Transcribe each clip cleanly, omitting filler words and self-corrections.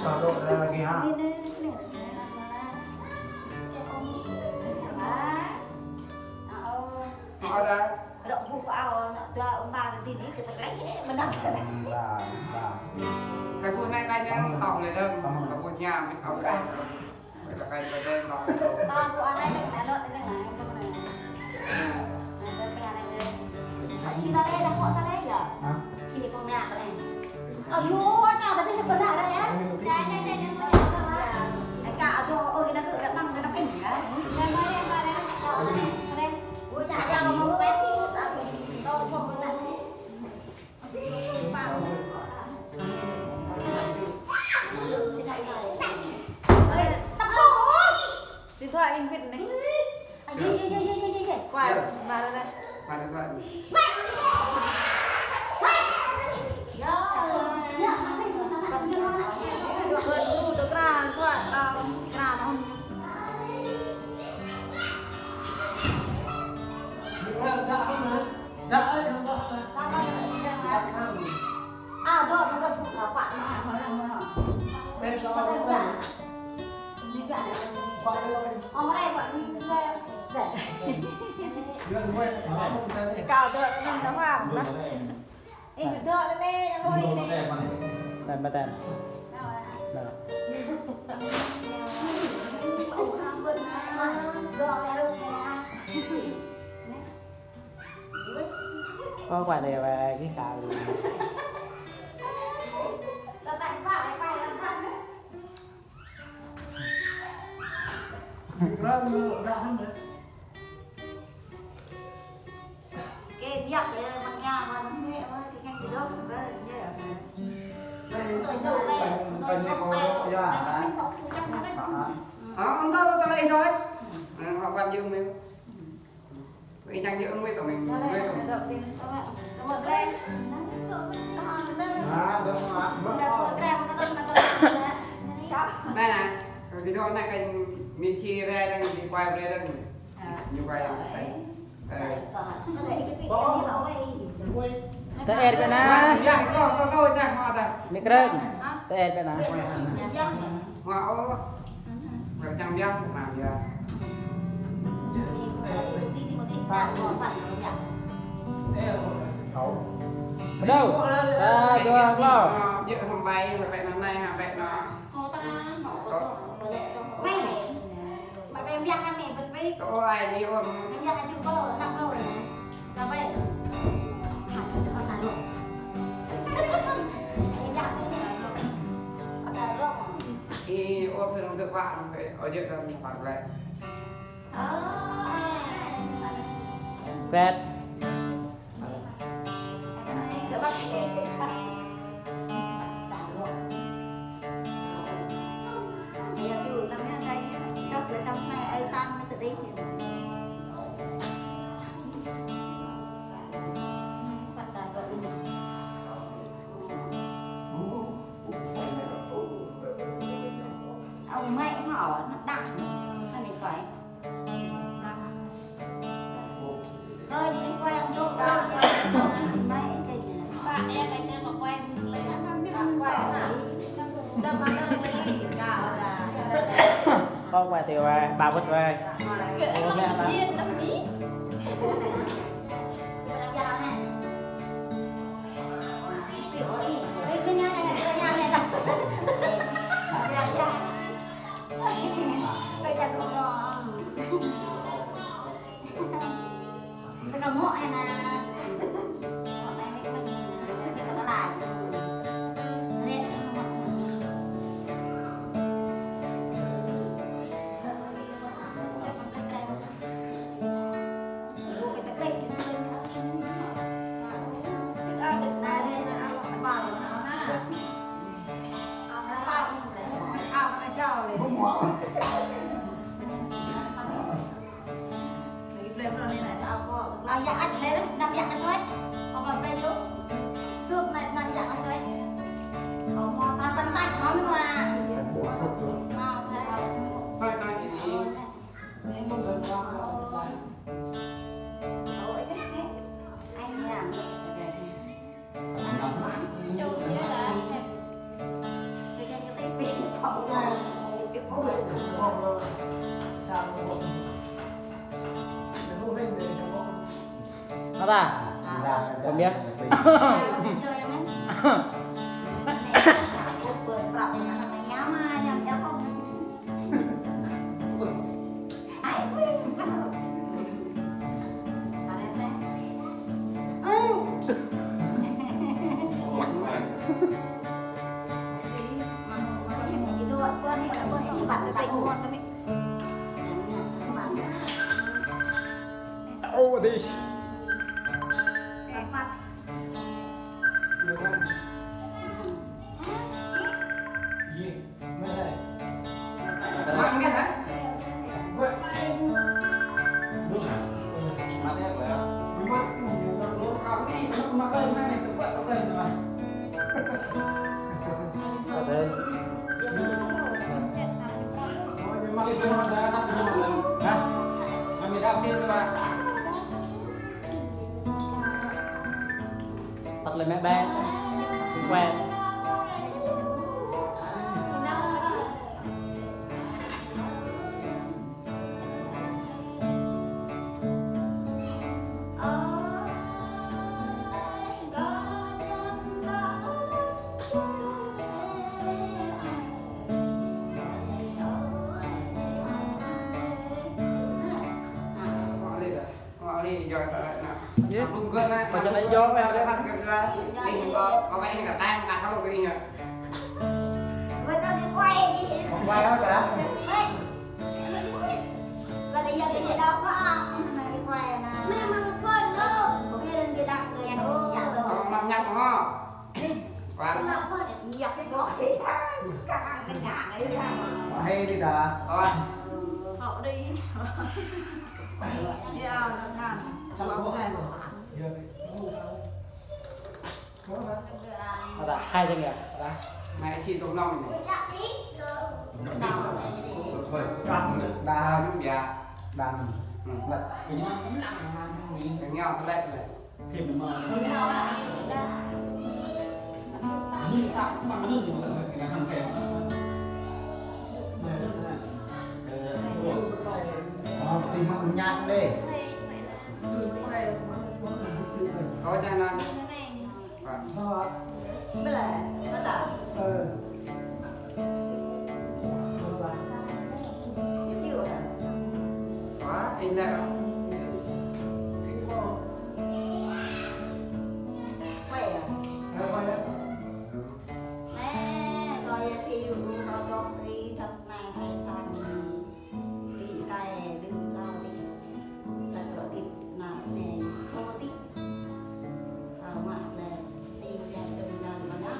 Sao độ ra kìa ha. Họ ra Rộng vụ ao ra ông bà cái tin ấy cái tật lấy mình đặt Là cái buôn này cái nhá học này đâu học buôn nhà mới học đây phải là cái đây học to vụ ăn này cái lợn cái này cái này chị ta đây là họ ta đây à thì con nhà cái này ở vô chào ta đi con nào đây á đây cái cả cho ơi cái nó tự đã băng cái nó cái gì á đây mới đây mà đây nó đây ui chả chào mà mua bé thì sao đâu cho con này điện thoại anh Việt này quay mà đây mà điện thoại được ra quay ra không à rồi nó được phụ ở quạt mà Bên đó ở đây là ở đây bọn để Gần quên nó không thấy. cào tôi nên nó hoàng đó em được thôi đây ngồi đây Tên ba tên. Có quả này về cái cào đi. cái giặc này bằng nhà mà nó nghe mà cái nhanh gì đó về như là ông ta lấy thôi họ quan dương mình vậy chẳng những với tụi mình với tụi mình đây này video này cái mình chia ra đang đi quay về đây như quay đấy Tê ed bên á. dạ có nha họ ta Mic rên. Tê ed bên á. họ ô phải trăm trăm làm gì Ở đâu? Sa tua lo. dự hôm bay phải vậy năm nay hả vậy nó em dắt anh này mình biết có ai đi ôm em dắt anh chưa có 5 câu rồi này là vậy anh ta luôn em dắt anh ta luôn thì ôm thường được bạn phải ở dự là phạt lại Vẹt. cái bác sĩ bây giờ từ năm nay chắc là năm nay ai sang nó sẽ đi ông mẹ họ nó đặng hay mình coi thôi đi quen chỗ đó mẹ cái bạn em anh em mà quen lấy ăn quẩy đâm vào đâm lấy cào là Có quả tiêu về, bà vứt về. kệ nó chiên nó ní cái đồng hộ này là bọn này mình nó lại làm dạng anh lên đó, làm dạng anh thôi, không làm lên luôn, trước này làm dạng anh thôi, không mò ta chân tay nó nữa mà, thôi thôi chị anh làm chung với là cái tivi Sao ta? Không biết. Chơi đấy. Vừa bọc nó là nhá mai nhá không. Ai quên. Ở đây đây. Ô đi. Gì? Mấy đây. Mặn cái hả? Đúng à? Mà thế là Mình mất nó không đi, nó lên này, nó quậy nó lên rồi. ở đây. Mà cái nó ra nó bị lên. Hả? Mà mình đau thêm các bạn. Thật là mẹ bé. Quen. Họ đi rồi lại nào. Gì? Đúng cơn đấy. Mà cho lấy gió Em em. phát cái ra. Đi có vẻ như là tan đặt không được đi nhỉ. Vừa tao đi quay đi. Không quay hết cả. Còn bây giờ cái gì đâu không? Mày đi quay nè. Mẹ mà quên đâu. Có cái đừng đi đặt người thôi. Dạ rồi. Có làm nhắc không hả? Quá. Nó có để dập cái bọt cái nhà ấy ra mà. Hay đi ta. Rồi. Họ đi. Chị ao nó nằm. Sao Bóng có này. Giờ. Có đó. Ở đây 2 doanh nghiệp. Đó. Mày chỉ tụng lòng này. Thôi, đằng Đà đúng dạ. đằng lật Cái nhau cái lệ này. thêm mà tìm mà nhạt đi. Thôi cho nên. Bây giờ nó tao cái tiêu hả? Quá anh lệ. Quay à? Nè, coi tiêu nó có đi thật này hay sang đi tay đừng lao đi là có thịt nào nè xô tí mặt này tiêu ra từng lần mà nó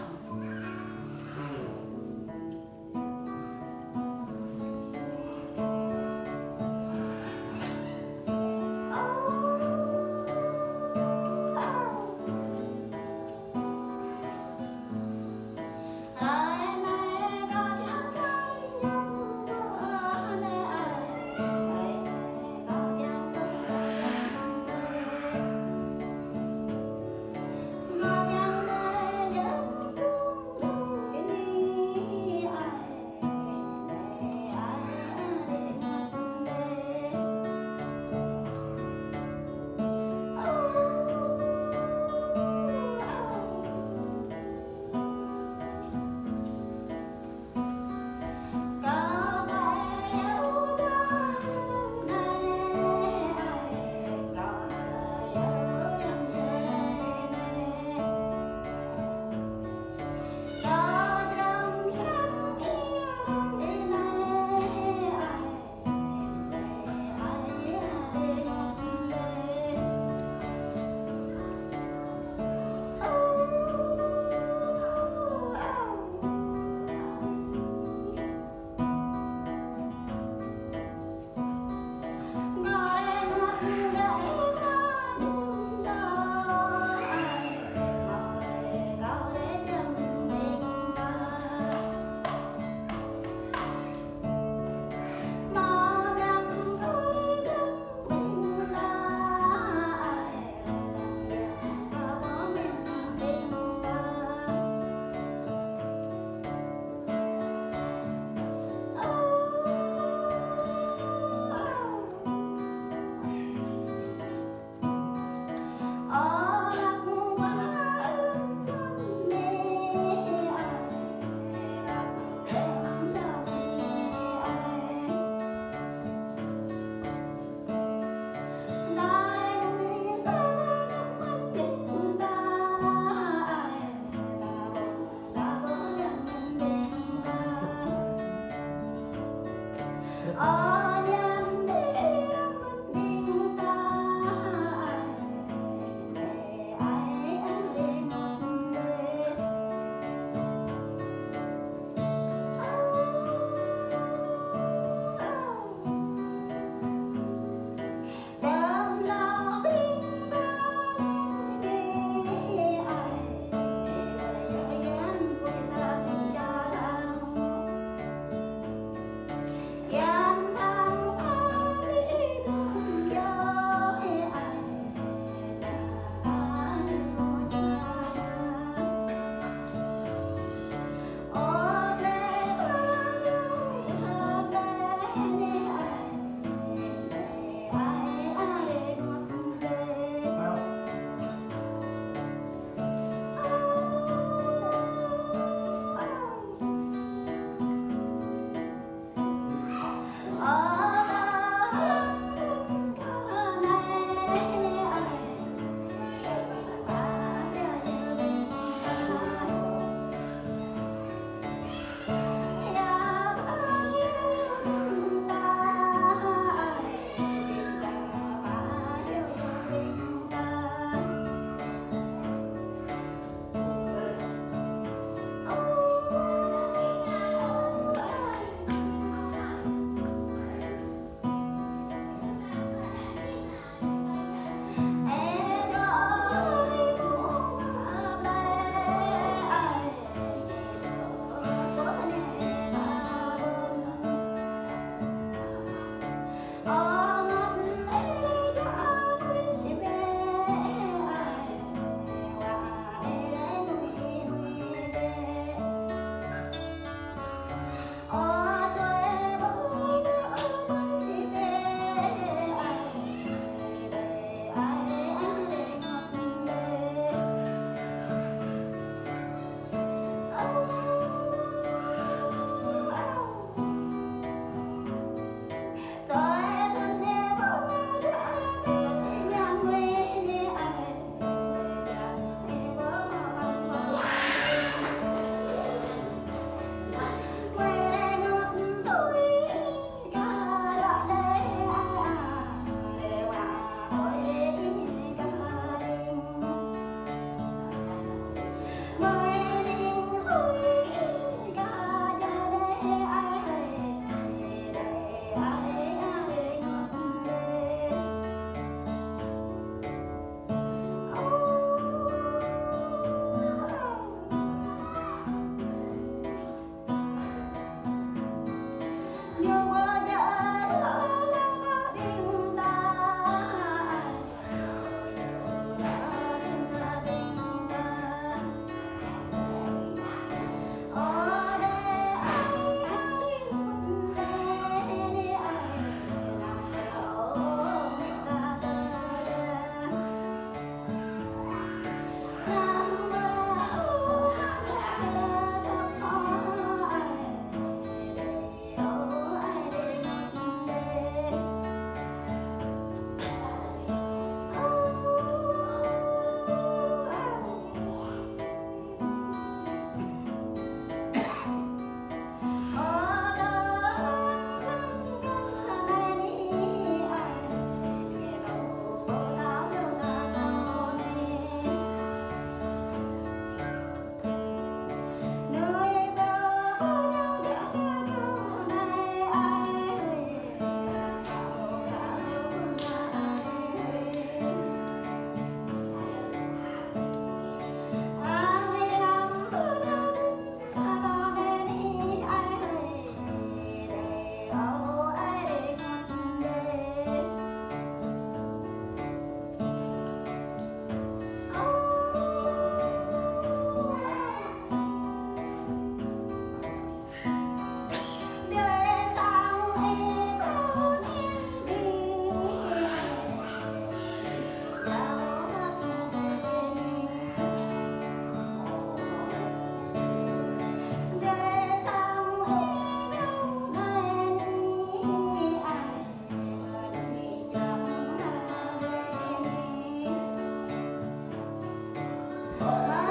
Vâng.